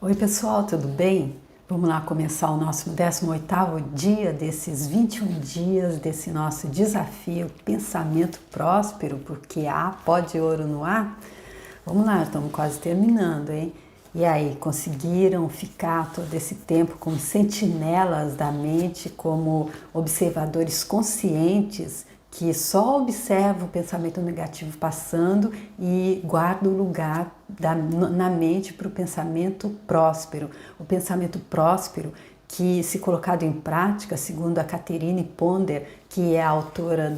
Oi pessoal, tudo bem? Vamos lá começar o nosso 18º dia desses 21 dias desse nosso desafio Pensamento Próspero, porque há pó de ouro no ar? Vamos lá, estamos quase terminando, hein? E aí, conseguiram ficar todo esse tempo como sentinelas da mente, como observadores conscientes que só observa o pensamento negativo passando e guarda o lugar na mente para o pensamento próspero. O pensamento próspero que, se colocado em prática, segundo a Catherine Ponder, que é a autora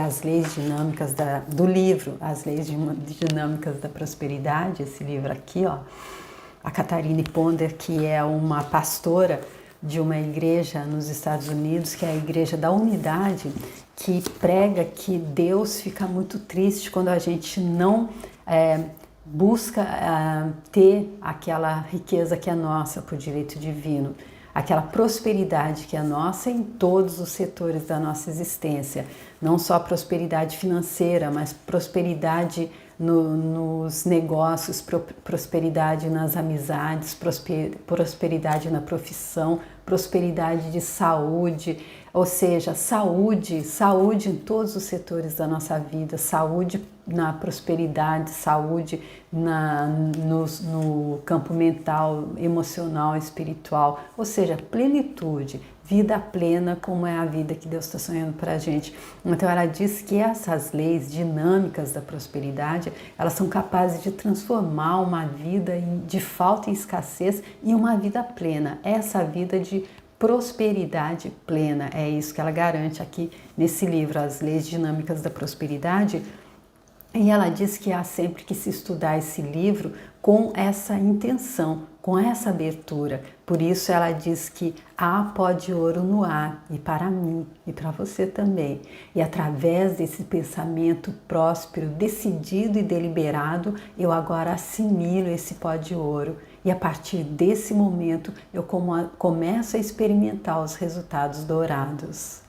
As Leis Dinâmicas do livro As Leis Dinâmicas da Prosperidade, esse livro aqui, ó, a Catherine Ponder, que é uma pastora de uma igreja nos Estados Unidos, que é a Igreja da Unidade, que prega que Deus fica muito triste quando a gente não busca ter aquela riqueza que é nossa por direito divino, aquela prosperidade que é nossa em todos os setores da nossa existência, não só prosperidade financeira, mas prosperidade nos negócios, prosperidade nas amizades, prosperidade na profissão, prosperidade de saúde, ou seja, saúde em todos os setores da nossa vida, saúde na prosperidade, saúde no campo mental, emocional, espiritual, ou seja, plenitude, vida plena, como é a vida que Deus está sonhando para a gente. Então ela diz que essas leis dinâmicas da prosperidade, elas são capazes de transformar uma vida de falta e escassez em uma vida plena, essa vida de prosperidade plena. É isso que ela garante aqui nesse livro, As Leis Dinâmicas da Prosperidade. E ela diz que há sempre que se estudar esse livro com essa intenção, com essa abertura. Por isso ela diz que há pó de ouro no ar, e para mim, e para você também. E através desse pensamento próspero, decidido e deliberado, eu agora assimilo esse pó de ouro. E a partir desse momento eu começo a experimentar os resultados dourados.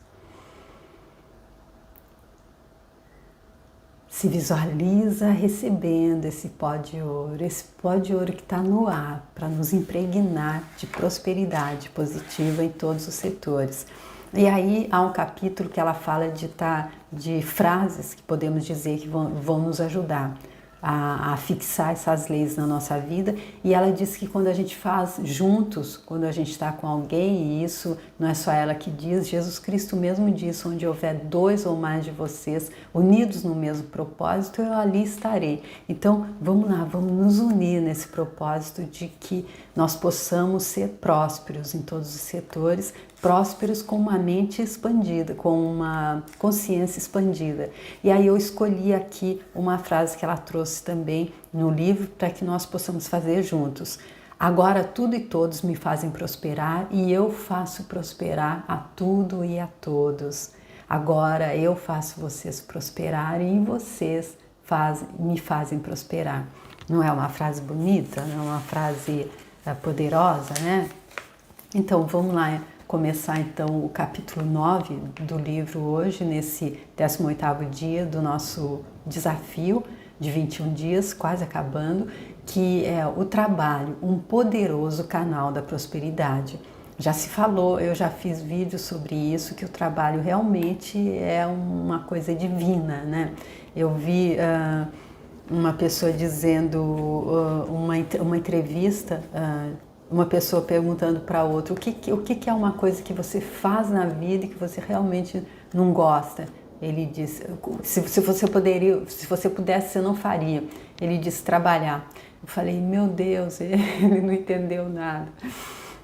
Se visualiza recebendo esse pó de ouro que está no ar para nos impregnar de prosperidade positiva em todos os setores. E aí há um capítulo que ela fala de frases que podemos dizer que vão nos ajudar a fixar essas leis na nossa vida, e ela diz que quando a gente faz juntos, quando a gente está com alguém, e isso não é só ela que diz, Jesus Cristo mesmo disse, onde houver 2 ou mais de vocês unidos no mesmo propósito, eu ali estarei. Então vamos lá, vamos nos unir nesse propósito de que nós possamos ser prósperos em todos os setores, prósperos com uma mente expandida, com uma consciência expandida. E aí eu escolhi aqui uma frase que ela trouxe também no livro para que nós possamos fazer juntos. Agora tudo e todos me fazem prosperar e eu faço prosperar a tudo e a todos. Agora eu faço vocês prosperarem e vocês me fazem prosperar. Não é uma frase bonita? Não é uma frase poderosa, né? Então vamos lá começar então o capítulo 9 do livro hoje, nesse 18º dia do nosso desafio de 21 dias, quase acabando, que é o trabalho, um poderoso canal da prosperidade. Já se falou, eu já fiz vídeos sobre isso, que o trabalho realmente é uma coisa divina, né? Eu vi uma pessoa dizendo, uma entrevista, uma pessoa perguntando para outra o que é uma coisa que você faz na vida e que você realmente não gosta. Ele disse, se você pudesse, você não faria. Ele disse, trabalhar. Eu falei, meu Deus, ele não entendeu nada.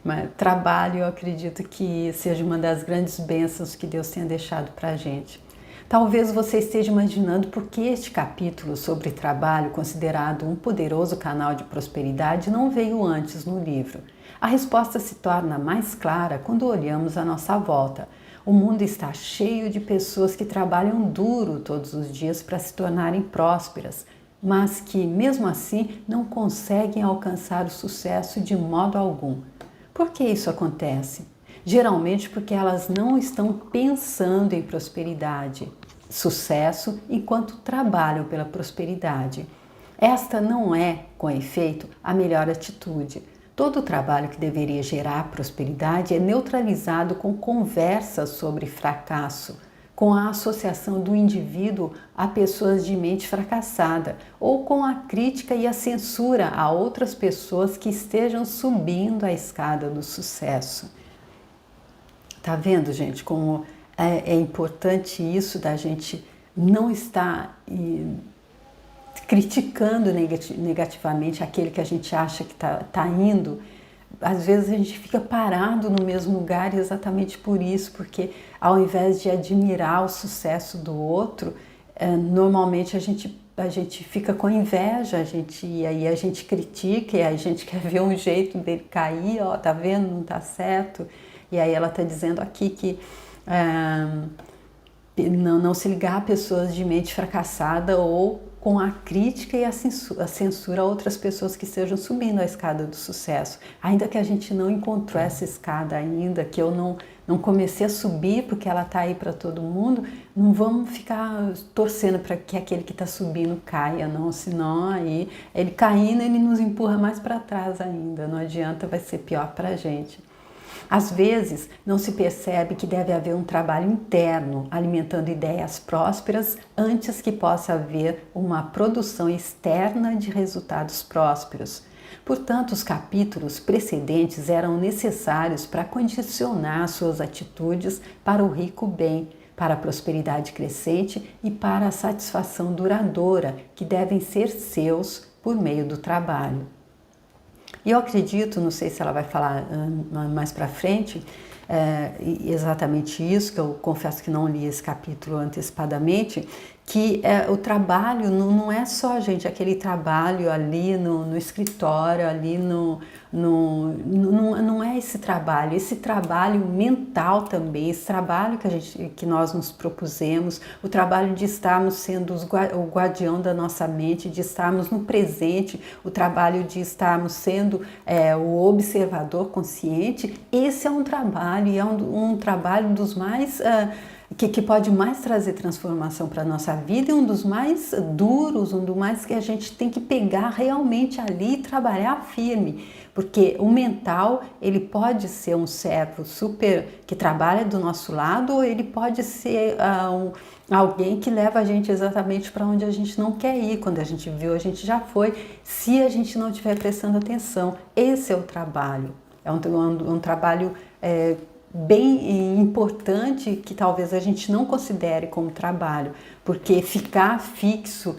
Mas trabalho, eu acredito que seja uma das grandes bênçãos que Deus tenha deixado para a gente. Talvez você esteja imaginando por que este capítulo sobre trabalho, considerado um poderoso canal de prosperidade, não veio antes no livro. A resposta se torna mais clara quando olhamos à nossa volta. O mundo está cheio de pessoas que trabalham duro todos os dias para se tornarem prósperas, mas que, mesmo assim, não conseguem alcançar o sucesso de modo algum. Por que isso acontece? Geralmente porque elas não estão pensando em prosperidade, sucesso, enquanto trabalham pela prosperidade. Esta não é, com efeito, a melhor atitude. Todo trabalho que deveria gerar prosperidade é neutralizado com conversas sobre fracasso, com a associação do indivíduo a pessoas de mente fracassada, ou com a crítica e a censura a outras pessoas que estejam subindo a escada do sucesso. Tá vendo, gente, como é importante isso da gente não estar criticando negativamente aquele que a gente acha que tá indo. Às vezes a gente fica parado no mesmo lugar exatamente por isso, porque ao invés de admirar o sucesso do outro, normalmente a gente fica com inveja, e aí a gente critica, e aí a gente quer ver um jeito dele cair, ó, tá vendo, não tá certo. E aí ela tá dizendo aqui que não se ligar a pessoas de mente fracassada ou com a crítica e a censura a outras pessoas que estejam subindo a escada do sucesso. Ainda que a gente não encontrou essa escada ainda, que eu não comecei a subir porque ela está aí para todo mundo, não vamos ficar torcendo para que aquele que está subindo caia, não, senão aí ele caindo ele nos empurra mais para trás ainda, não adianta, vai ser pior para a gente. Às vezes, não se percebe que deve haver um trabalho interno alimentando ideias prósperas antes que possa haver uma produção externa de resultados prósperos. Portanto, os capítulos precedentes eram necessários para condicionar suas atitudes para o rico bem, para a prosperidade crescente e para a satisfação duradoura que devem ser seus por meio do trabalho. E eu acredito, não sei se ela vai falar mais para frente, exatamente isso, que eu confesso que não li esse capítulo antecipadamente, que o trabalho não é só, gente, aquele trabalho ali no escritório, ali não é esse trabalho mental também, esse trabalho que nós nos propusemos, o trabalho de estarmos sendo o guardião da nossa mente, de estarmos no presente, o trabalho de estarmos sendo o observador consciente. Esse é um trabalho, e é um trabalho dos mais que pode mais trazer transformação para a nossa vida, e um dos mais duros, um dos mais que a gente tem que pegar realmente ali e trabalhar firme, porque o mental, ele pode ser um servo super que trabalha do nosso lado, ou ele pode ser alguém que leva a gente exatamente para onde a gente não quer ir. Quando a gente viu, a gente já foi, se a gente não estiver prestando atenção. Esse é o trabalho, é um trabalho bem importante, que talvez a gente não considere como trabalho, porque ficar fixo,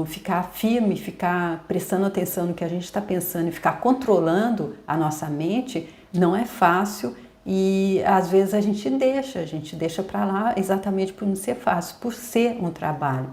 ficar firme, ficar prestando atenção no que a gente está pensando e ficar controlando a nossa mente não é fácil, e às vezes a gente deixa para lá exatamente por não ser fácil, por ser um trabalho.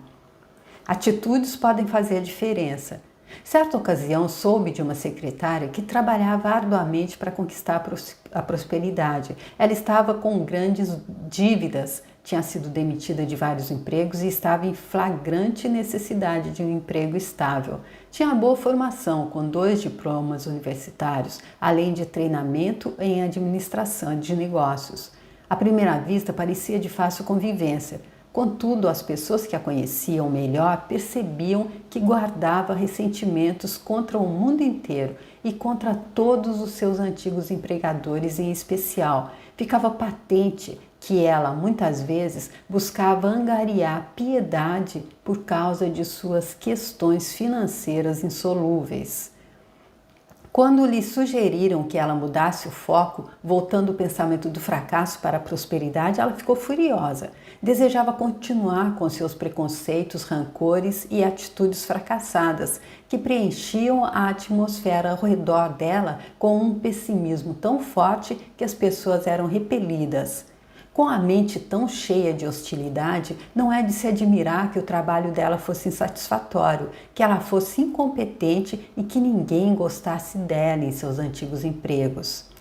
Atitudes podem fazer a diferença. Certa ocasião, soube de uma secretária que trabalhava arduamente para conquistar a prosperidade. Ela estava com grandes dívidas, tinha sido demitida de vários empregos e estava em flagrante necessidade de um emprego estável. Tinha boa formação, com 2 diplomas universitários, além de treinamento em administração de negócios. À primeira vista, parecia de fácil convivência. Contudo, as pessoas que a conheciam melhor percebiam que guardava ressentimentos contra o mundo inteiro e contra todos os seus antigos empregadores em especial. Ficava patente que ela, muitas vezes, buscava angariar piedade por causa de suas questões financeiras insolúveis. Quando lhe sugeriram que ela mudasse o foco, voltando o pensamento do fracasso para a prosperidade, ela ficou furiosa. Desejava continuar com seus preconceitos, rancores e atitudes fracassadas, que preenchiam a atmosfera ao redor dela com um pessimismo tão forte que as pessoas eram repelidas. Com a mente tão cheia de hostilidade, não é de se admirar que o trabalho dela fosse insatisfatório, que ela fosse incompetente e que ninguém gostasse dela em seus antigos empregos.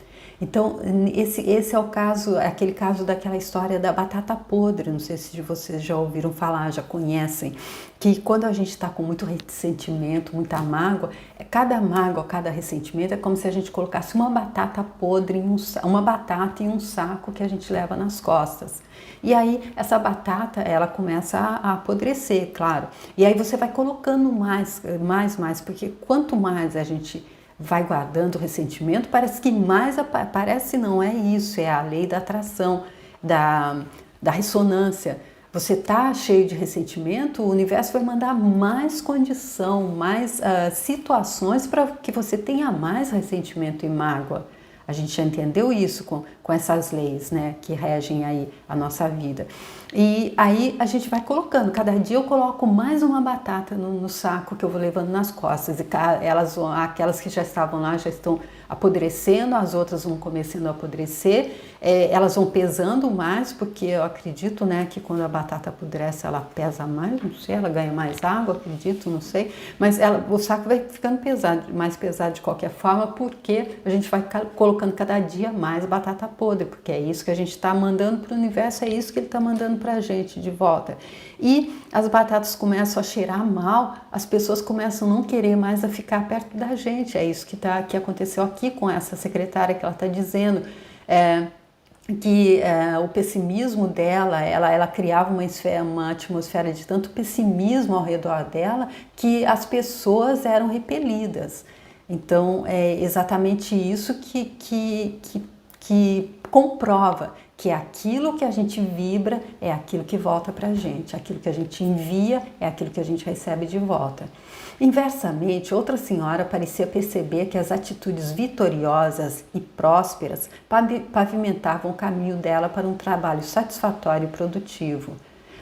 Então, esse é o caso, aquele caso daquela história da batata podre. Não sei se vocês já ouviram falar, já conhecem, que quando a gente está com muito ressentimento, muita mágoa, cada ressentimento é como se a gente colocasse uma batata podre, uma batata em um saco que a gente leva nas costas. E aí essa batata, ela começa a apodrecer, claro. E aí você vai colocando mais, porque quanto mais a gente vai guardando ressentimento, parece que mais, parece não é isso, é a lei da atração, da ressonância. Você está cheio de ressentimento, o universo vai mandar mais condição, mais situações para que você tenha mais ressentimento e mágoa. A gente já entendeu isso com essas leis, né, que regem aí a nossa vida. E aí a gente vai colocando, cada dia eu coloco mais uma batata no saco que eu vou levando nas costas. E aquelas que já estavam lá já estão apodrecendo, as outras vão começando a apodrecer. Elas vão pesando mais, porque eu acredito, né, que quando a batata apodrece ela pesa mais, não sei, ela ganha mais água, acredito, não sei. Mas o saco vai ficando pesado, mais pesado de qualquer forma, porque a gente vai colocando cada dia mais batata podre, porque é isso que a gente está mandando para o universo, é isso que ele está mandando para a gente de volta. E as batatas começam a cheirar mal, as pessoas começam a não querer mais a ficar perto da gente. É isso que aconteceu aqui com essa secretária, que ela está dizendo que o pessimismo dela, ela criava uma atmosfera de tanto pessimismo ao redor dela que as pessoas eram repelidas. Então é exatamente isso que comprova que aquilo que a gente vibra é aquilo que volta para a gente, aquilo que a gente envia é aquilo que a gente recebe de volta. Inversamente, outra senhora parecia perceber que as atitudes vitoriosas e prósperas pavimentavam o caminho dela para um trabalho satisfatório e produtivo.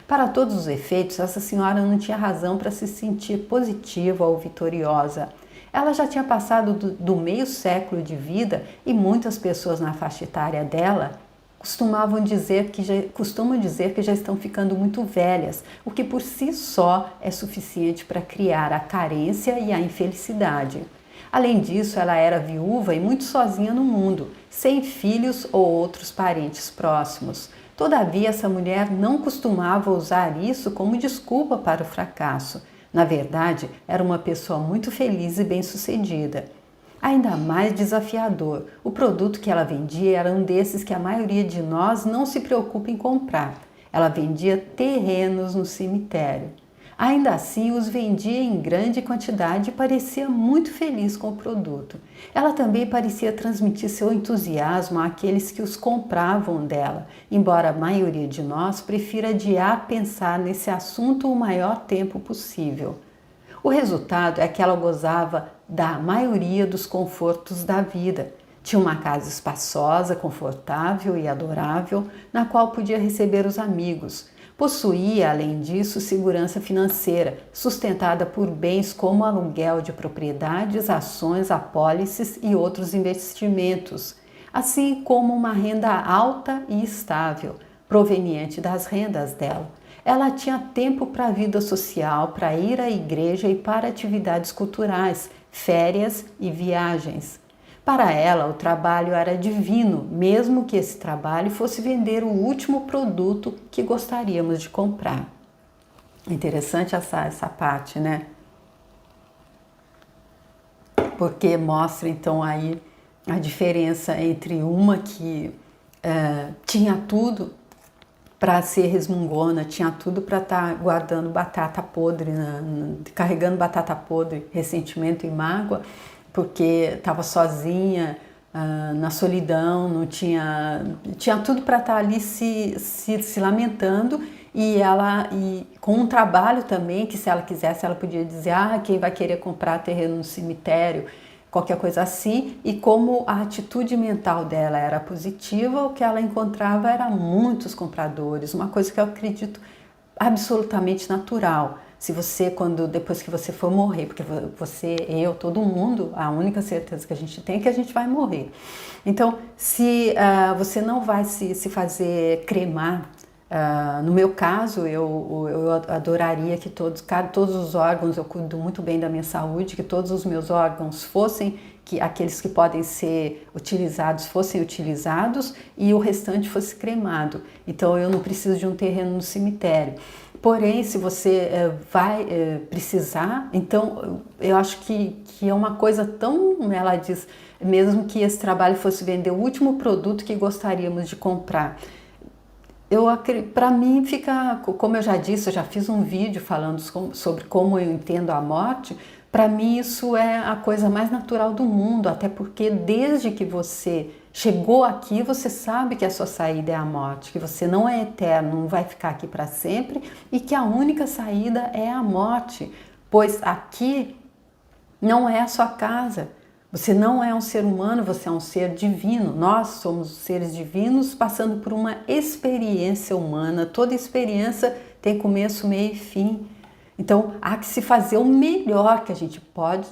Para todos os efeitos, essa senhora não tinha razão para se sentir positiva ou vitoriosa. Ela já tinha passado do meio século de vida e muitas pessoas na faixa etária dela costumam dizer que já estão ficando muito velhas, o que por si só é suficiente para criar a carência e a infelicidade. Além disso, ela era viúva e muito sozinha no mundo, sem filhos ou outros parentes próximos. Todavia, essa mulher não costumava usar isso como desculpa para o fracasso. Na verdade, era uma pessoa muito feliz e bem-sucedida. Ainda mais desafiador, o produto que ela vendia era um desses que a maioria de nós não se preocupa em comprar. Ela vendia terrenos no cemitério. Ainda assim, os vendia em grande quantidade e parecia muito feliz com o produto. Ela também parecia transmitir seu entusiasmo àqueles que os compravam dela, embora a maioria de nós prefira adiar pensar nesse assunto o maior tempo possível. O resultado é que ela gozava da maioria dos confortos da vida. Tinha uma casa espaçosa, confortável e adorável, na qual podia receber os amigos. Possuía, além disso, segurança financeira, sustentada por bens como aluguel de propriedades, ações, apólices e outros investimentos, assim como uma renda alta e estável, proveniente das rendas dela. Ela tinha tempo para a vida social, para ir à igreja e para atividades culturais, férias e viagens. Para ela, o trabalho era divino, mesmo que esse trabalho fosse vender o último produto que gostaríamos de comprar. Interessante essa parte, né? Porque mostra então aí a diferença entre uma que tinha tudo para ser resmungona, tinha tudo para estar guardando batata podre, carregando batata podre, ressentimento e mágoa, porque estava sozinha, na solidão, não tinha tudo para estar ali se lamentando, e com um trabalho também, que se ela quisesse, ela podia dizer, quem vai querer comprar terreno no cemitério, qualquer coisa assim, e como a atitude mental dela era positiva, o que ela encontrava era muitos compradores, uma coisa que eu acredito absolutamente natural. Se você, depois que você for morrer, porque você, eu, todo mundo, a única certeza que a gente tem é que a gente vai morrer. Então, se você não vai se fazer cremar, no meu caso, eu adoraria que todos os órgãos, eu cuido muito bem da minha saúde, que todos os meus órgãos que aqueles que podem ser utilizados fossem utilizados e o restante fosse cremado. Então eu não preciso de um terreno no cemitério. Porém, se você vai precisar, então eu acho que é uma coisa tão, ela diz, mesmo que esse trabalho fosse vender o último produto que gostaríamos de comprar. Para mim fica, como eu já disse, eu já fiz um vídeo falando sobre como eu entendo a morte. Para mim isso é a coisa mais natural do mundo, até porque desde que você chegou aqui, você sabe que a sua saída é a morte, que você não é eterno, não vai ficar aqui para sempre e que a única saída é a morte, pois aqui não é a sua casa. Você não é um ser humano, você é um ser divino. Nós somos seres divinos passando por uma experiência humana. Toda experiência tem começo, meio e fim. Então, há que se fazer o melhor que a gente pode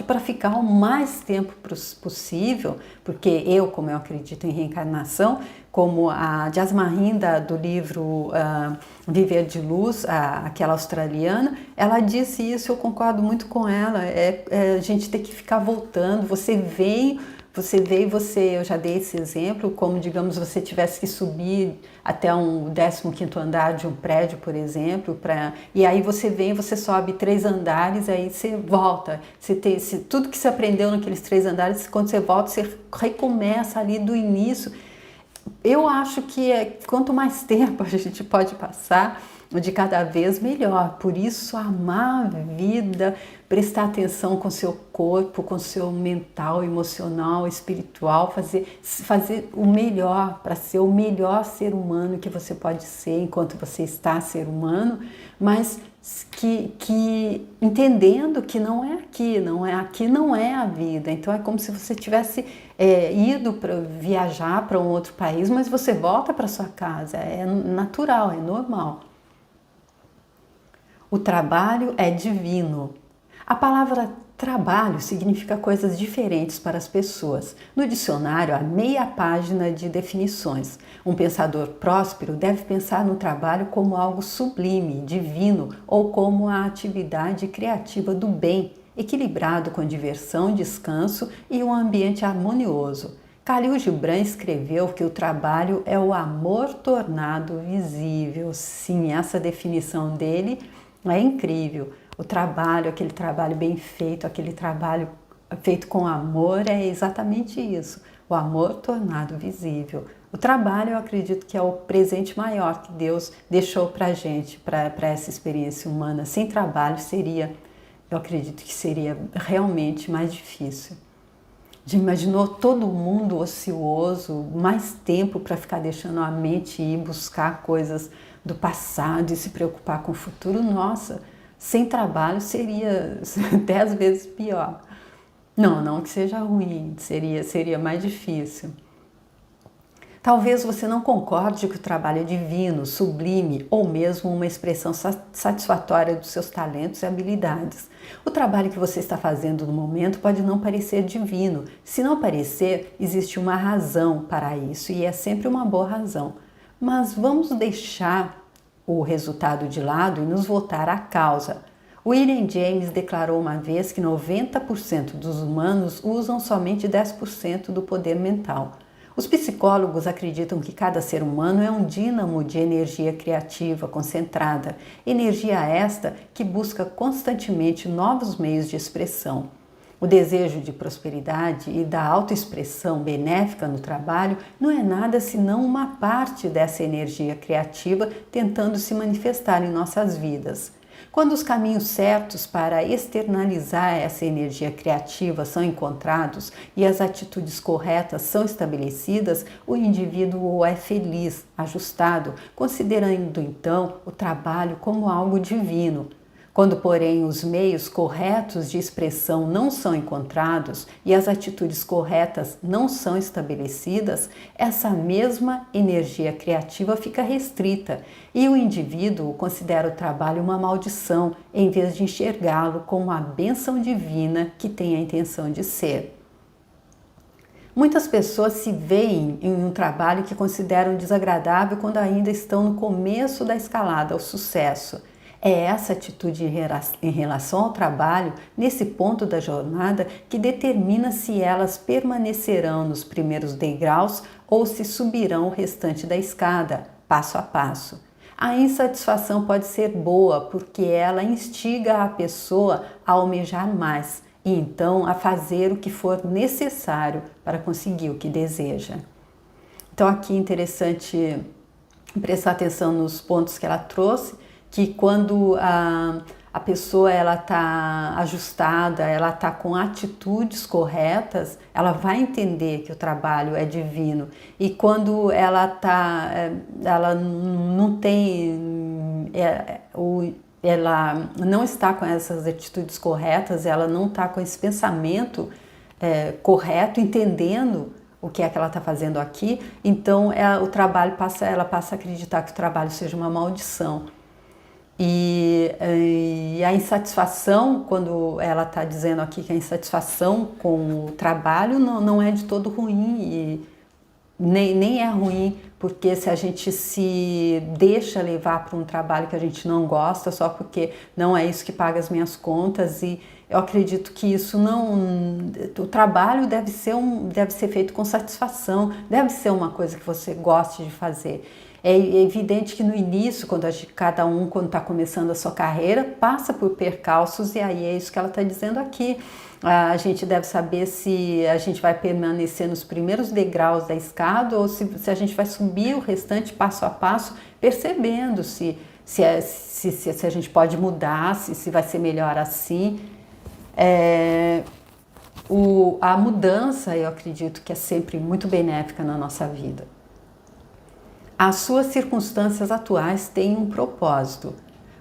para ficar o mais tempo possível, porque eu, como eu acredito em reencarnação, como a Jasmine do livro Viver de Luz, aquela australiana, ela disse isso, eu concordo muito com ela, a gente tem que ficar voltando, eu já dei esse exemplo, como digamos você tivesse que subir até um 15º andar de um prédio, por exemplo, e aí você sobe 3 andares, aí você volta, tudo que você aprendeu naqueles 3 andares, quando você volta, você recomeça ali do início. Eu acho que quanto mais tempo a gente pode passar, de cada vez melhor. Por isso, amar a vida, prestar atenção com seu corpo, com seu mental, emocional, espiritual, fazer o melhor para ser o melhor ser humano que você pode ser enquanto você está ser humano, mas que entendendo que não é aqui não é a vida. Então é como se você tivesse ido para viajar para um outro país, mas você volta para sua casa. É natural, é normal. O trabalho é divino. A palavra trabalho significa coisas diferentes para as pessoas. No dicionário há meia página de definições. Um pensador próspero deve pensar no trabalho como algo sublime, divino ou como a atividade criativa do bem, equilibrado com diversão, descanso e um ambiente harmonioso. Khalil Gibran escreveu que o trabalho é o amor tornado visível. Sim, essa definição dele é incrível. O trabalho, aquele trabalho bem feito, aquele trabalho feito com amor é exatamente isso. O amor tornado visível. O trabalho, eu acredito que é o presente maior que Deus deixou para a gente, para essa experiência humana. Sem trabalho eu acredito que seria realmente mais difícil. Já imaginou todo mundo ocioso, mais tempo para ficar deixando a mente ir buscar coisas do passado e se preocupar com o futuro? Nossa, sem trabalho seria 10 vezes pior. Não que seja ruim, seria mais difícil. Talvez você não concorde que o trabalho é divino, sublime ou mesmo uma expressão satisfatória dos seus talentos e habilidades. O trabalho que você está fazendo no momento pode não parecer divino. Se não parecer, existe uma razão para isso e é sempre uma boa razão. Mas vamos deixar o resultado de lado e nos voltar à causa. William James declarou uma vez que 90% dos humanos usam somente 10% do poder mental. Os psicólogos acreditam que cada ser humano é um dínamo de energia criativa concentrada, energia esta que busca constantemente novos meios de expressão. O desejo de prosperidade e da autoexpressão benéfica no trabalho não é nada senão uma parte dessa energia criativa tentando se manifestar em nossas vidas. Quando os caminhos certos para externalizar essa energia criativa são encontrados e as atitudes corretas são estabelecidas, o indivíduo é feliz, ajustado, considerando então o trabalho como algo divino. Quando, porém, os meios corretos de expressão não são encontrados e as atitudes corretas não são estabelecidas, essa mesma energia criativa fica restrita e o indivíduo considera o trabalho uma maldição, em vez de enxergá-lo como a bênção divina que tem a intenção de ser. Muitas pessoas se veem em um trabalho que consideram desagradável quando ainda estão no começo da escalada ao sucesso. É essa atitude em relação ao trabalho, nesse ponto da jornada, que determina se elas permanecerão nos primeiros degraus ou se subirão o restante da escada, passo a passo. A insatisfação pode ser boa porque ela instiga a pessoa a almejar mais e então a fazer o que for necessário para conseguir o que deseja. Então aqui é interessante prestar atenção nos pontos que ela trouxe, que quando a pessoa ela está ajustada, ela está com atitudes corretas, ela vai entender que o trabalho é divino. E quando ela não tem, ela não está com essas atitudes corretas, ela não está com esse pensamento correto, entendendo o que é que ela está fazendo aqui, então ela passa a acreditar que o trabalho seja uma maldição. E a insatisfação, quando ela está dizendo aqui que a insatisfação com o trabalho não é de todo ruim, e nem é ruim, porque se a gente se deixa levar para um trabalho que a gente não gosta só porque não é isso que paga as minhas contas, e eu acredito que isso o trabalho deve ser feito com satisfação, deve ser uma coisa que você goste de fazer. É evidente que no início, quando está começando a sua carreira, passa por percalços, e aí é isso que ela está dizendo aqui. A gente deve saber se a gente vai permanecer nos primeiros degraus da escada ou se a gente vai subir o restante passo a passo, percebendo se a gente pode mudar, se vai ser melhor assim. A mudança, eu acredito que é sempre muito benéfica na nossa vida. As suas circunstâncias atuais têm um propósito.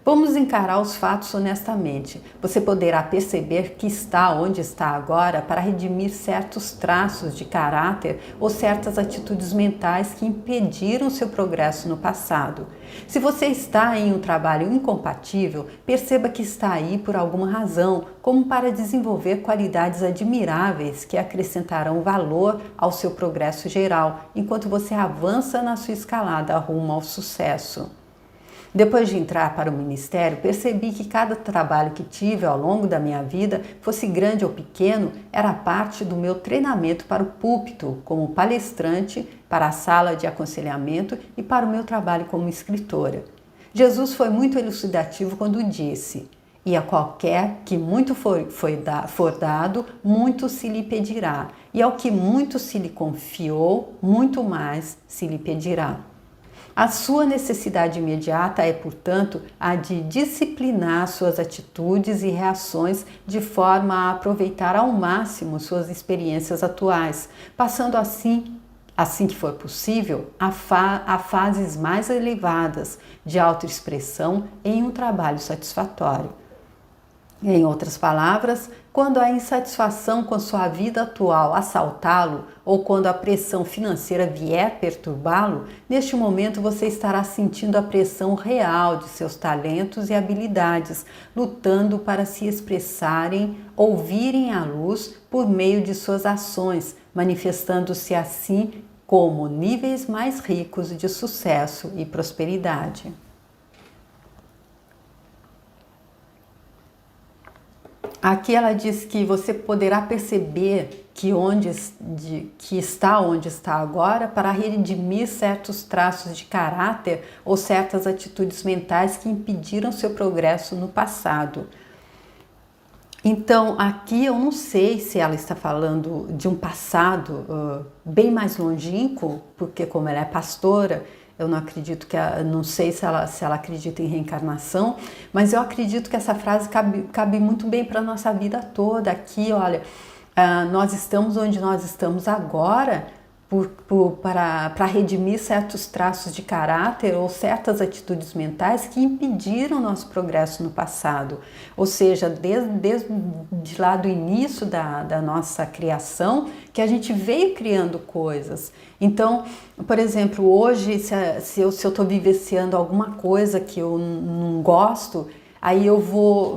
Vamos encarar os fatos honestamente. Você poderá perceber que está onde está agora para redimir certos traços de caráter ou certas atitudes mentais que impediram seu progresso no passado. Se você está em um trabalho incompatível, perceba que está aí por alguma razão, como para desenvolver qualidades admiráveis que acrescentarão valor ao seu progresso geral, enquanto você avança na sua escalada rumo ao sucesso. Depois de entrar para o ministério, percebi que cada trabalho que tive ao longo da minha vida, fosse grande ou pequeno, era parte do meu treinamento para o púlpito como palestrante, para a sala de aconselhamento e para o meu trabalho como escritora. Jesus foi muito elucidativo quando disse: "E a qualquer que muito for dado, muito se lhe pedirá, e ao que muito se lhe confiou, muito mais se lhe pedirá." A sua necessidade imediata é, portanto, a de disciplinar suas atitudes e reações de forma a aproveitar ao máximo suas experiências atuais, passando assim que for possível, a fases mais elevadas de autoexpressão em um trabalho satisfatório. Em outras palavras, quando a insatisfação com sua vida atual assaltá-lo ou quando a pressão financeira vier perturbá-lo, neste momento você estará sentindo a pressão real de seus talentos e habilidades, lutando para se expressarem ou virem à luz por meio de suas ações, manifestando-se assim como níveis mais ricos de sucesso e prosperidade. Aqui ela diz que você poderá perceber que está onde está agora para redimir certos traços de caráter ou certas atitudes mentais que impediram seu progresso no passado. Então, aqui eu não sei se ela está falando de um passado bem mais longínquo, porque como ela é pastora, eu não acredito não sei se ela acredita em reencarnação, mas eu acredito que essa frase cabe muito bem para a nossa vida toda. Aqui, olha, nós estamos onde nós estamos agora para redimir certos traços de caráter ou certas atitudes mentais que impediram nosso progresso no passado. Ou seja, desde lá do início da nossa criação, que a gente veio criando coisas. Então, por exemplo, hoje, se eu estou vivenciando alguma coisa que eu não gosto, aí eu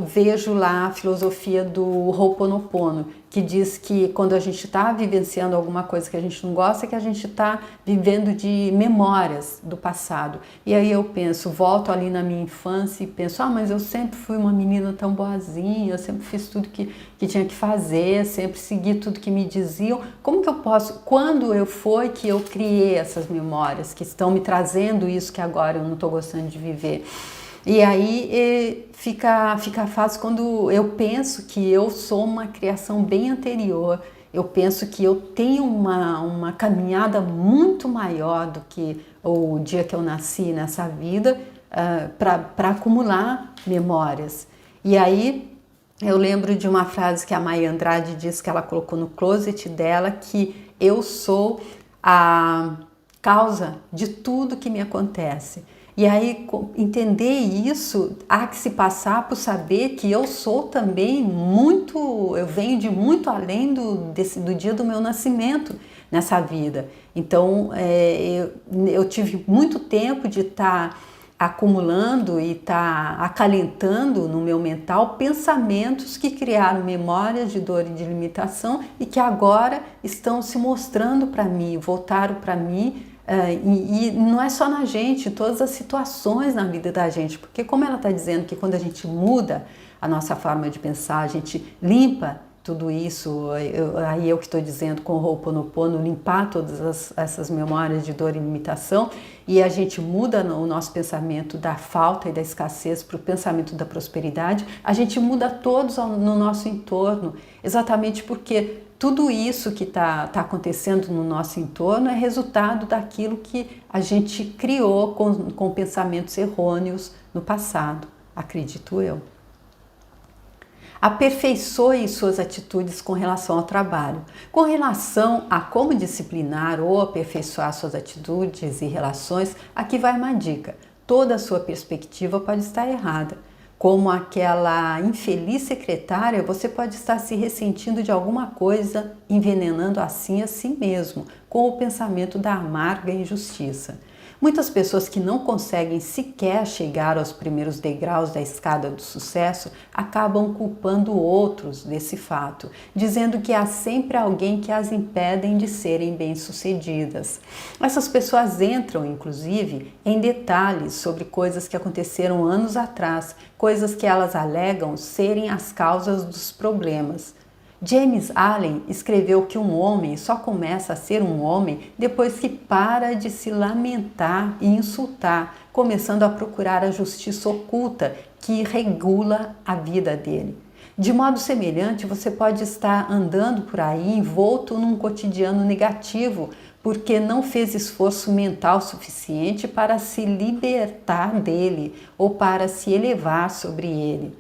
vejo lá a filosofia do Ho'oponopono, que diz que quando a gente está vivenciando alguma coisa que a gente não gosta, é que a gente está vivendo de memórias do passado. E aí eu volto ali na minha infância e penso, mas eu sempre fui uma menina tão boazinha, eu sempre fiz tudo que tinha que fazer, sempre segui tudo que me diziam. Como que eu posso, quando foi que eu criei essas memórias que estão me trazendo isso que agora eu não estou gostando de viver? E aí fica fácil quando eu penso que eu sou uma criação bem anterior, eu penso que eu tenho uma caminhada muito maior do que o dia que eu nasci nessa vida para acumular memórias. E aí eu lembro de uma frase que a Maia Andrade disse que ela colocou no closet dela, que eu sou a causa de tudo que me acontece. E aí, entender isso, há que se passar por saber que eu sou também muito, eu venho de muito além do dia do meu nascimento nessa vida. Então, eu tive muito tempo de estar acumulando e estar acalentando no meu mental pensamentos que criaram memórias de dor e de limitação e que agora estão se mostrando para mim, voltaram para mim. E não é só na gente, em todas as situações na vida da gente, porque como ela está dizendo que quando a gente muda a nossa forma de pensar, a gente limpa tudo isso, aí eu que estou dizendo com o Ho'oponopono, limpar todas essas memórias de dor e limitação, e a gente muda o nosso pensamento da falta e da escassez para o pensamento da prosperidade, a gente muda todos no nosso entorno, exatamente porque tudo isso que está acontecendo no nosso entorno é resultado daquilo que a gente criou com pensamentos errôneos no passado, acredito eu. Aperfeiçoe suas atitudes com relação ao trabalho. Com relação a como disciplinar ou aperfeiçoar suas atitudes e relações, aqui vai uma dica. Toda a sua perspectiva pode estar errada. Como aquela infeliz secretária, você pode estar se ressentindo de alguma coisa, envenenando assim a si mesmo, com o pensamento da amarga injustiça. Muitas pessoas que não conseguem sequer chegar aos primeiros degraus da escada do sucesso acabam culpando outros desse fato, dizendo que há sempre alguém que as impedem de serem bem-sucedidas. Essas pessoas entram, inclusive, em detalhes sobre coisas que aconteceram anos atrás, coisas que elas alegam serem as causas dos problemas. James Allen escreveu que um homem só começa a ser um homem depois que para de se lamentar e insultar, começando a procurar a justiça oculta que regula a vida dele. De modo semelhante, você pode estar andando por aí envolto num cotidiano negativo, porque não fez esforço mental suficiente para se libertar dele ou para se elevar sobre ele.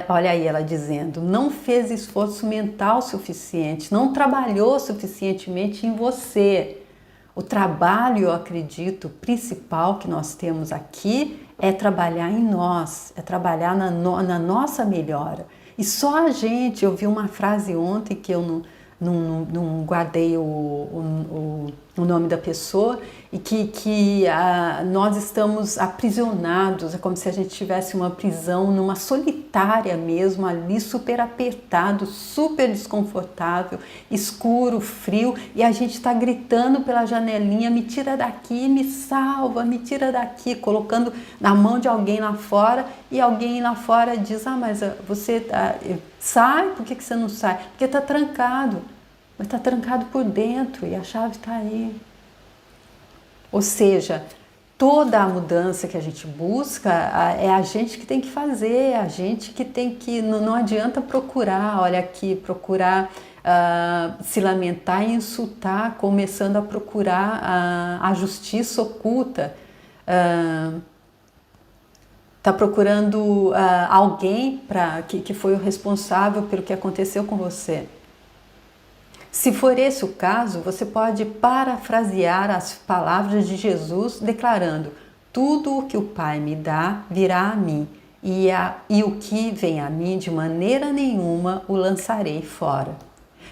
Olha aí ela dizendo, não fez esforço mental suficiente, não trabalhou suficientemente em você. O trabalho, eu acredito, principal que nós temos aqui é trabalhar em nós, é trabalhar na nossa melhora. E só a gente, eu vi uma frase ontem que eu não guardei o nome da pessoa, e que nós estamos aprisionados, é como se a gente tivesse uma prisão numa solitária mesmo, ali super apertado, super desconfortável, escuro, frio, e a gente está gritando pela janelinha, me tira daqui, me salva, me tira daqui, colocando na mão de alguém lá fora, e alguém lá fora diz, mas você sai, por que você não sai? Porque está trancado, mas está trancado por dentro e a chave está aí. Ou seja, toda a mudança que a gente busca é a gente que tem que fazer, é a gente que tem que, não adianta procurar, olha aqui, procurar se lamentar e insultar, começando a procurar a justiça oculta, está procurando alguém que foi o responsável pelo que aconteceu com você. Se for esse o caso, você pode parafrasear as palavras de Jesus declarando: tudo o que o Pai me dá virá a mim, e o que vem a mim de maneira nenhuma o lançarei fora.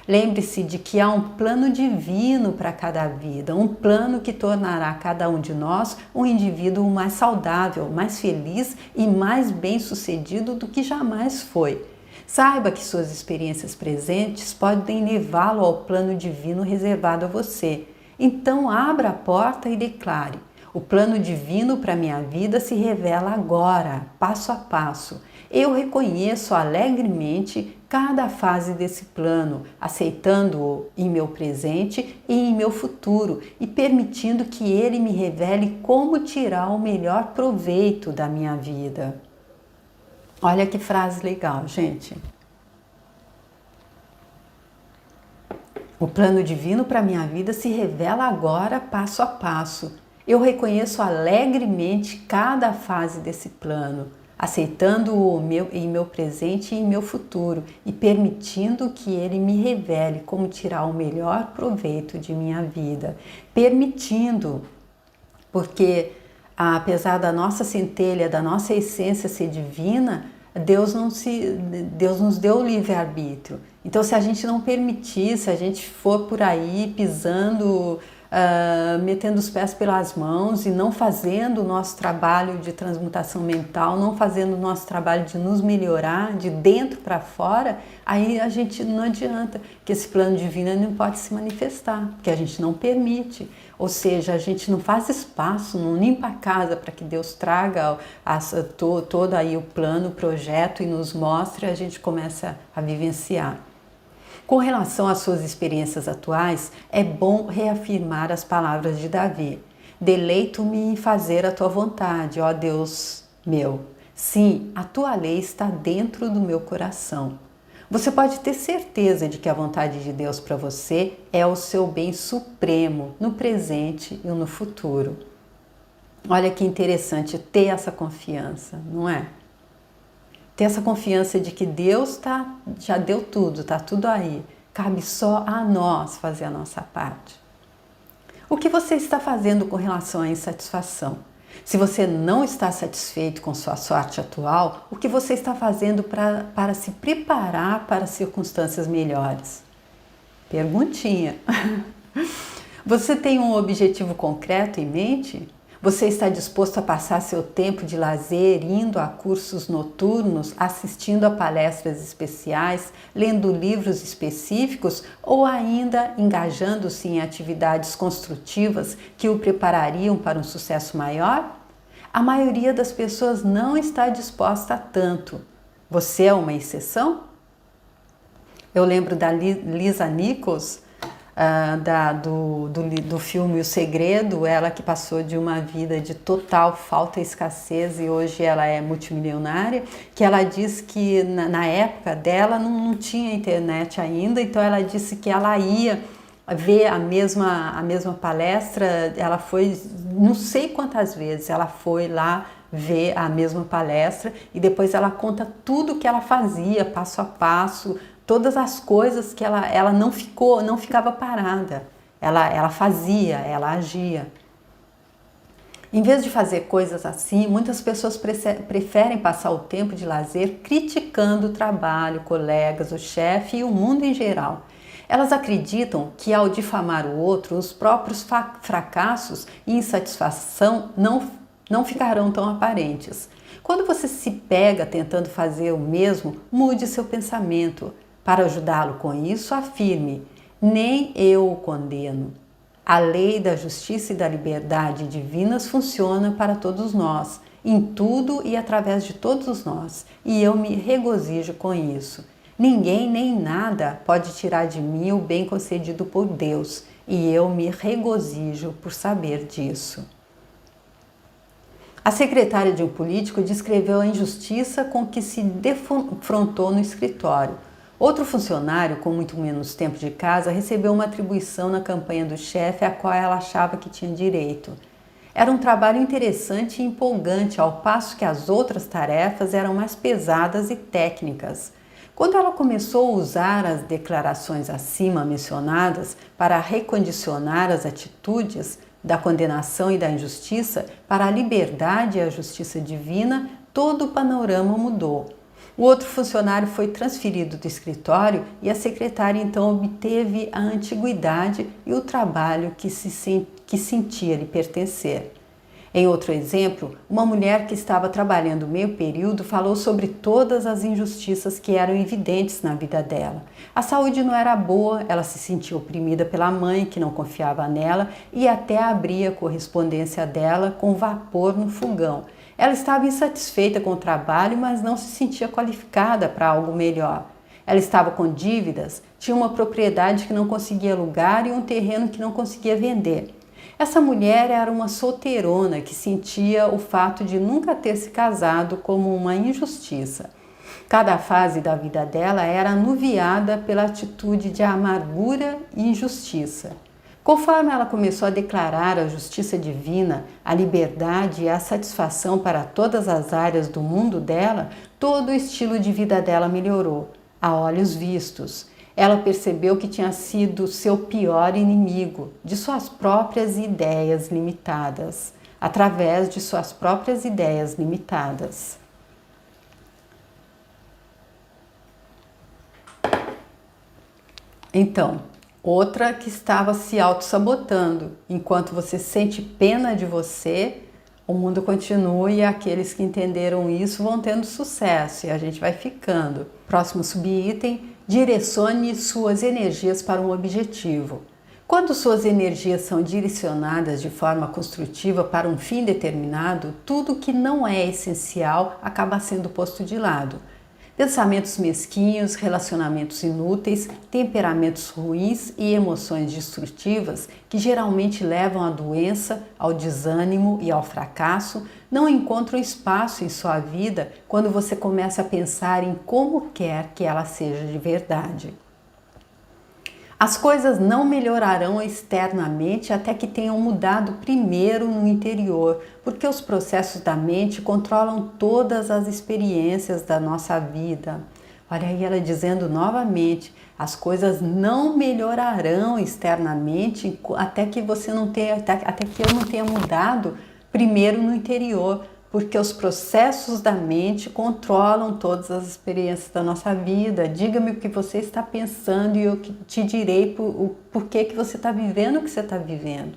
Lembre-se de que há um plano divino para cada vida, um plano que tornará cada um de nós um indivíduo mais saudável, mais feliz e mais bem-sucedido do que jamais foi. Saiba que suas experiências presentes podem levá-lo ao plano divino reservado a você. Então abra a porta e declare: o plano divino para minha vida se revela agora, passo a passo. Eu reconheço alegremente cada fase desse plano, aceitando-o em meu presente e em meu futuro e permitindo que ele me revele como tirar o melhor proveito da minha vida. Olha que frase legal, gente. O plano divino para minha vida se revela agora, passo a passo. Eu reconheço alegremente cada fase desse plano, aceitando-o em meu presente e em meu futuro e permitindo que ele me revele como tirar o melhor proveito de minha vida. Permitindo, porque apesar da nossa centelha, da nossa essência ser divina, Deus nos deu o livre-arbítrio. Então, se a gente não permitir, se a gente for por aí pisando, metendo os pés pelas mãos e não fazendo o nosso trabalho de transmutação mental, não fazendo o nosso trabalho de nos melhorar de dentro para fora, aí a gente não adianta, que esse plano divino não pode se manifestar, porque a gente não permite. Ou seja, a gente não faz espaço, não limpa a casa para que Deus traga todo aí o plano, o projeto e nos mostre, a gente começa a vivenciar. Com relação às suas experiências atuais, é bom reafirmar as palavras de Davi. Deleito-me em fazer a tua vontade, ó Deus meu. Sim, a tua lei está dentro do meu coração. Você pode ter certeza de que a vontade de Deus para você é o seu bem supremo no presente e no futuro. Olha que interessante ter essa confiança, não é? Ter essa confiança de que Deus já deu tudo, está tudo aí. Cabe só a nós fazer a nossa parte. O que você está fazendo com relação à insatisfação? Se você não está satisfeito com sua sorte atual, o que você está fazendo para se preparar para circunstâncias melhores? Perguntinha. Você tem um objetivo concreto em mente? Você está disposto a passar seu tempo de lazer indo a cursos noturnos, assistindo a palestras especiais, lendo livros específicos ou ainda engajando-se em atividades construtivas que o preparariam para um sucesso maior? A maioria das pessoas não está disposta a tanto. Você é uma exceção? Eu lembro da Lisa Nichols, do filme O Segredo, ela que passou de uma vida de total falta e escassez e hoje ela é multimilionária, que ela diz que na época dela não tinha internet ainda, então ela disse que ela ia ver a mesma palestra, ela foi não sei quantas vezes, ela foi lá ver a mesma palestra e depois ela conta tudo que ela fazia, passo a passo, todas as coisas que ela não ficava parada, ela fazia, ela agia. Em vez de fazer coisas assim, muitas pessoas preferem passar o tempo de lazer criticando o trabalho, colegas, o chefe e o mundo em geral. Elas acreditam que ao difamar o outro, os próprios fracassos e insatisfação não ficarão tão aparentes. Quando você se pega tentando fazer o mesmo, mude seu pensamento. Para ajudá-lo com isso, afirme: nem eu o condeno. A lei da justiça e da liberdade divinas funciona para todos nós, em tudo e através de todos nós, e eu me regozijo com isso. Ninguém nem nada pode tirar de mim o bem concedido por Deus, e eu me regozijo por saber disso. A secretária de um político descreveu a injustiça com que se defrontou no escritório. Outro funcionário, com muito menos tempo de casa, recebeu uma atribuição na campanha do chefe a qual ela achava que tinha direito. Era um trabalho interessante e empolgante, ao passo que as outras tarefas eram mais pesadas e técnicas. Quando ela começou a usar as declarações acima mencionadas para recondicionar as atitudes da condenação e da injustiça para a liberdade e a justiça divina, todo o panorama mudou. O outro funcionário foi transferido do escritório e a secretária então obteve a antiguidade e o trabalho que sentia lhe pertencer. Em outro exemplo, uma mulher que estava trabalhando meio período falou sobre todas as injustiças que eram evidentes na vida dela. A saúde não era boa, ela se sentia oprimida pela mãe, que não confiava nela, e até abria a correspondência dela com vapor no fogão. Ela estava insatisfeita com o trabalho, mas não se sentia qualificada para algo melhor. Ela estava com dívidas, tinha uma propriedade que não conseguia alugar e um terreno que não conseguia vender. Essa mulher era uma solteirona que sentia o fato de nunca ter se casado como uma injustiça. Cada fase da vida dela era anuviada pela atitude de amargura e injustiça. Conforme ela começou a declarar a justiça divina, a liberdade e a satisfação para todas as áreas do mundo dela, todo o estilo de vida dela melhorou, a olhos vistos. Ela percebeu que tinha sido seu pior inimigo, de suas próprias ideias limitadas, através de suas próprias ideias limitadas. Então, outra que estava se auto-sabotando. Enquanto você sente pena de você, o mundo continua e aqueles que entenderam isso vão tendo sucesso e a gente vai ficando. Próximo subitem, direcione suas energias para um objetivo. Quando suas energias são direcionadas de forma construtiva para um fim determinado, tudo que não é essencial acaba sendo posto de lado. Pensamentos mesquinhos, relacionamentos inúteis, temperamentos ruins e emoções destrutivas, que geralmente levam à doença, ao desânimo e ao fracasso, não encontram espaço em sua vida quando você começa a pensar em como quer que ela seja de verdade. As coisas não melhorarão externamente até que tenham mudado primeiro no interior, porque os processos da mente controlam todas as experiências da nossa vida. Olha aí ela dizendo novamente, as coisas não melhorarão externamente até que você não tenha, até que eu não tenha mudado primeiro no interior, porque os processos da mente controlam todas as experiências da nossa vida. Diga-me o que você está pensando e eu te direi o porquê que você está vivendo o que você está vivendo.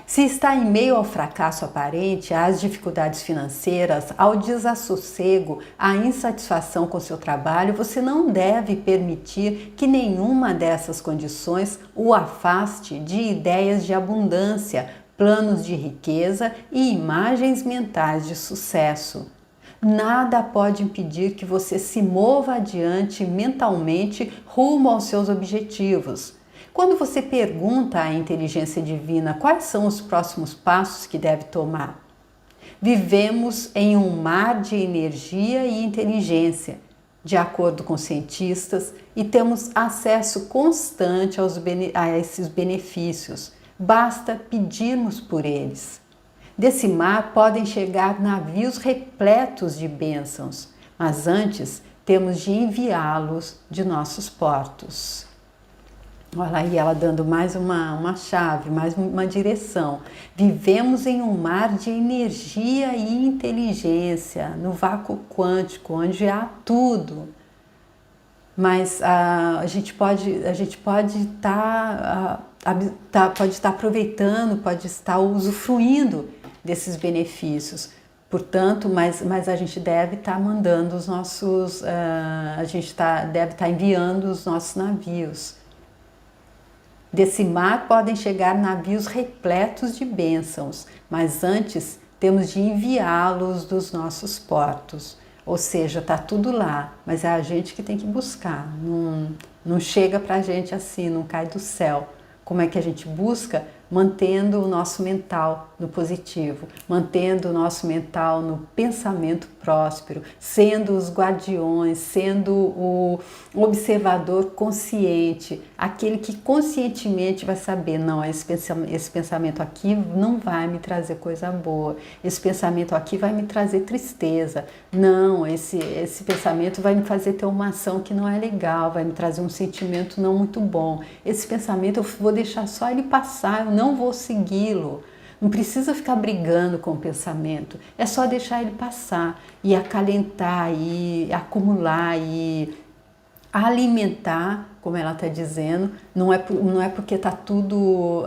Se está em meio ao fracasso aparente, às dificuldades financeiras, ao desassossego, à insatisfação com seu trabalho, você não deve permitir que nenhuma dessas condições o afaste de ideias de abundância, planos de riqueza e imagens mentais de sucesso. Nada pode impedir que você se mova adiante mentalmente rumo aos seus objetivos. Quando você pergunta à inteligência divina quais são os próximos passos que deve tomar, vivemos em um mar de energia e inteligência, de acordo com cientistas, e temos acesso constante a esses benefícios. Basta pedirmos por eles. Desse mar podem chegar navios repletos de bênçãos, mas antes temos de enviá-los de nossos portos. Olha aí ela dando mais uma chave, mais uma direção. Vivemos em um mar de energia e inteligência, no vácuo quântico, onde há tudo. Mas a gente pode estar aproveitando, pode estar usufruindo desses benefícios. Portanto, mas a gente deve estar mandando os nossos, deve estar enviando os nossos navios. Desse mar podem chegar navios repletos de bênçãos, mas antes temos de enviá-los dos nossos portos. Ou seja, está tudo lá, mas é a gente que tem que buscar. Não chega para a gente assim, não cai do céu. Como é que a gente busca? Mantendo o nosso mental no positivo, mantendo o nosso mental no pensamento próspero, sendo os guardiões, sendo o observador consciente, aquele que conscientemente vai saber, não, esse pensamento aqui não vai me trazer coisa boa, esse pensamento aqui vai me trazer tristeza, não, esse pensamento vai me fazer ter uma ação que não é legal, vai me trazer um sentimento não muito bom, esse pensamento eu vou deixar só ele passar, eu não vou segui-lo. Não precisa ficar brigando com o pensamento, é só deixar ele passar e acalentar e acumular e alimentar, como ela está dizendo, não é porque está tudo,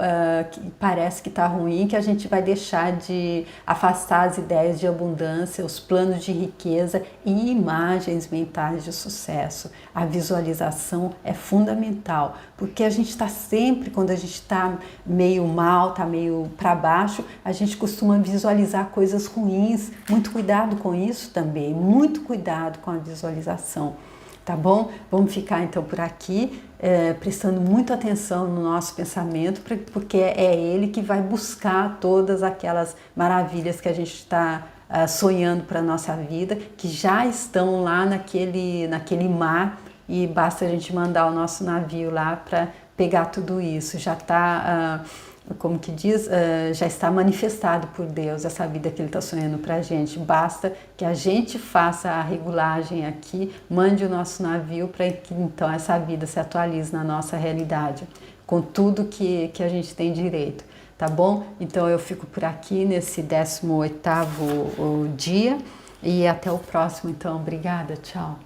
parece que está ruim, que a gente vai deixar de afastar as ideias de abundância, os planos de riqueza e imagens mentais de sucesso. A visualização é fundamental, porque a gente está sempre, quando a gente está meio mal, está meio para baixo, a gente costuma visualizar coisas ruins. Muito cuidado com isso também, muito cuidado com a visualização. Tá bom? Vamos ficar então por aqui, prestando muita atenção no nosso pensamento, porque é ele que vai buscar todas aquelas maravilhas que a gente está sonhando para a nossa vida, que já estão lá naquele mar e basta a gente mandar o nosso navio lá para pegar tudo isso. Já está, como que diz, já está manifestado por Deus essa vida que Ele está sonhando para a gente. Basta que a gente faça a regulagem aqui, mande o nosso navio para que então essa vida se atualize na nossa realidade, com tudo que a gente tem direito. Tá bom? Então eu fico por aqui nesse 18º dia e até o próximo. Então, obrigada, tchau.